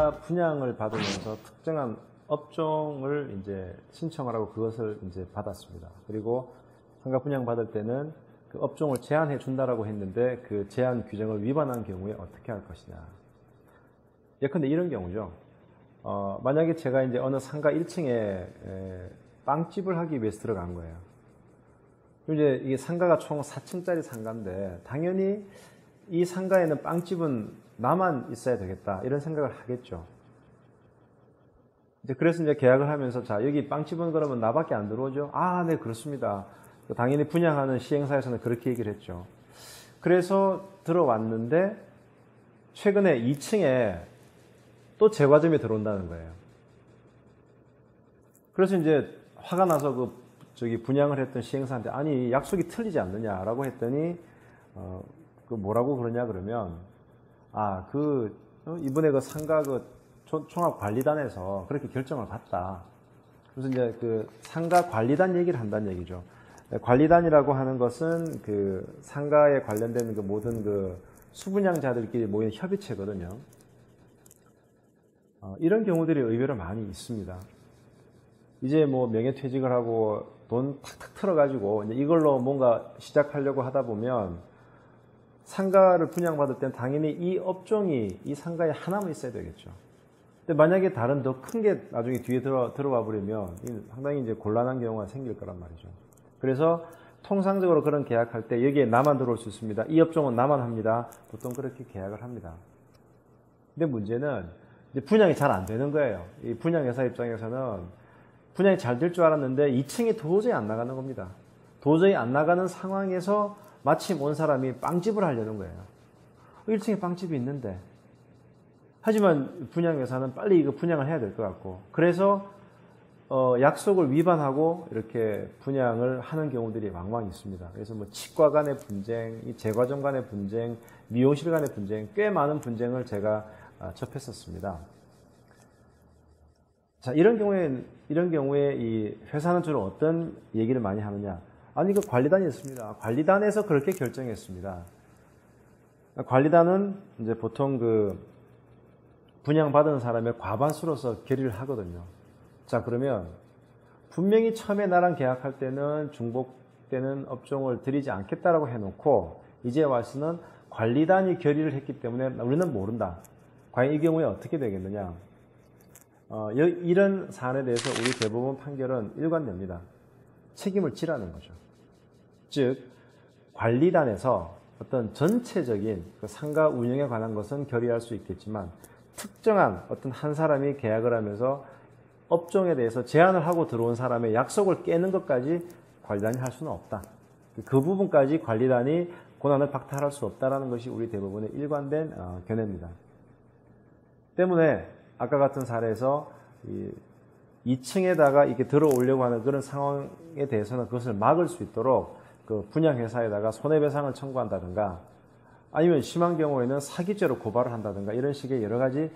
상가 분양을 받으면서 특정한 업종을 이제 신청을 하고 그것을 이제 받았습니다. 그리고 상가 분양 받을 때는 그 업종을 제한해 준다라고 했는데 그 제한 규정을 위반한 경우에 어떻게 할 것이냐. 예컨대 이런 경우죠. 만약에 제가 이제 어느 상가 1층에 빵집을 하기 위해서 들어간 거예요. 이제 이게 상가가 총 4층짜리 상가인데 당연히 이 상가에는 빵집은 나만 있어야 되겠다 이런 생각을 하겠죠. 이제 그래서 이제 계약을 하면서 자 여기 빵집은 그러면 나밖에 안 들어오죠. 아, 네 그렇습니다. 당연히 분양하는 시행사에서는 그렇게 얘기를 했죠. 그래서 들어왔는데 최근에 2층에 또 제과점이 들어온다는 거예요. 그래서 이제 화가 나서 분양을 했던 시행사한테 아니 약속이 틀리지 않느냐라고 했더니 뭐라고 그러냐 그러면 이번에 그 상가 총합관리단에서 그렇게 결정을 받다. 그래서 이제 그 상가 관리단 얘기를 한다는 얘기죠. 관리단이라고 하는 것은 그 상가에 관련된 그 모든 그 수분양자들끼리 모이는 협의체거든요. 이런 경우들이 의외로 많이 있습니다. 이제 뭐 명예퇴직을 하고 돈 탁탁 틀어가지고 이제 이걸로 뭔가 시작하려고 하다 보면 상가를 분양받을 때는 당연히 이 업종이 이 상가에 하나만 있어야 되겠죠. 근데 만약에 다른 더 큰 게 나중에 뒤에 들어와 버리면 상당히 이제 곤란한 경우가 생길 거란 말이죠. 그래서 통상적으로 그런 계약할 때 여기에 나만 들어올 수 있습니다. 이 업종은 나만 합니다. 보통 그렇게 계약을 합니다. 근데 문제는 이제 분양이 잘 안 되는 거예요. 이 분양회사 입장에서는 분양이 잘 될 줄 알았는데 2층이 도저히 안 나가는 겁니다. 도저히 안 나가는 상황에서 마침 온 사람이 빵집을 하려는 거예요. 1층에 빵집이 있는데 하지만 분양회사는 빨리 이거 분양을 해야 될 것 같고 그래서 약속을 위반하고 이렇게 분양을 하는 경우들이 왕왕 있습니다. 그래서 뭐 치과 간의 분쟁, 제과점 간의 분쟁, 미용실 간의 분쟁, 꽤 많은 분쟁을 제가 접했었습니다. 자, 이런 경우에 이 회사는 주로 어떤 얘기를 많이 하느냐? 아니, 그 관리단이 있습니다. 관리단에서 그렇게 결정했습니다. 관리단은 이제 보통 그 분양받은 사람의 과반수로서 결의를 하거든요. 자, 그러면 분명히 처음에 나랑 계약할 때는 중복되는 업종을 드리지 않겠다라고 해놓고 이제 와서는 관리단이 결의를 했기 때문에 우리는 모른다. 과연 이 경우에 어떻게 되겠느냐? 이런 사안에 대해서 우리 대법원 판결은 일관됩니다. 책임을 지라는 거죠. 즉 관리단에서 어떤 전체적인 그 상가 운영에 관한 것은 결의할 수 있겠지만 특정한 어떤 한 사람이 계약을 하면서 업종에 대해서 제안을 하고 들어온 사람의 약속을 깨는 것까지 관리단이 할 수는 없다. 그 부분까지 관리단이 권한을 박탈할 수 없다는 것이 우리 대법원의 일관된 견해입니다. 때문에 아까 같은 사례에서 2층에다가 이렇게 들어오려고 하는 그런 상황에 대해서는 그것을 막을 수 있도록 그 분양회사에다가 손해배상을 청구한다든가 아니면 심한 경우에는 사기죄로 고발을 한다든가 이런 식의 여러 가지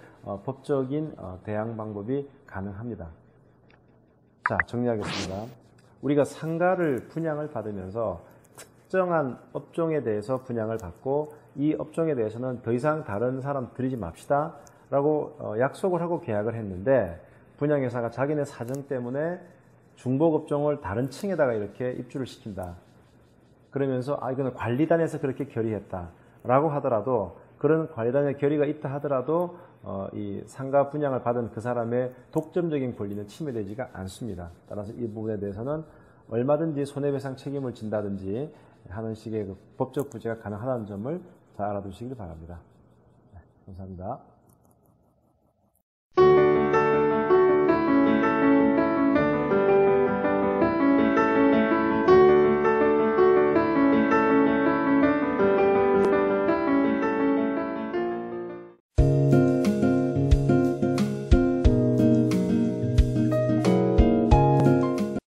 법적인 대항 방법이 가능합니다. 자, 정리하겠습니다. 우리가 상가를 분양을 받으면서 특정한 업종에 대해서 분양을 받고 이 업종에 대해서는 더 이상 다른 사람 들이지 맙시다 라고 약속을 하고 계약을 했는데 분양회사가 자기네 사정 때문에 중복업종을 다른 층에다가 이렇게 입주를 시킨다. 그러면서 이거는 관리단에서 그렇게 결의했다 라고 하더라도 그런 관리단의 결의가 있다 하더라도 이 상가 분양을 받은 그 사람의 독점적인 권리는 침해되지가 않습니다. 따라서 이 부분에 대해서는 얼마든지 손해배상 책임을 진다든지 하는 식의 그 법적 부재가 가능하다는 점을 잘 알아두시길 바랍니다. 네, 감사합니다.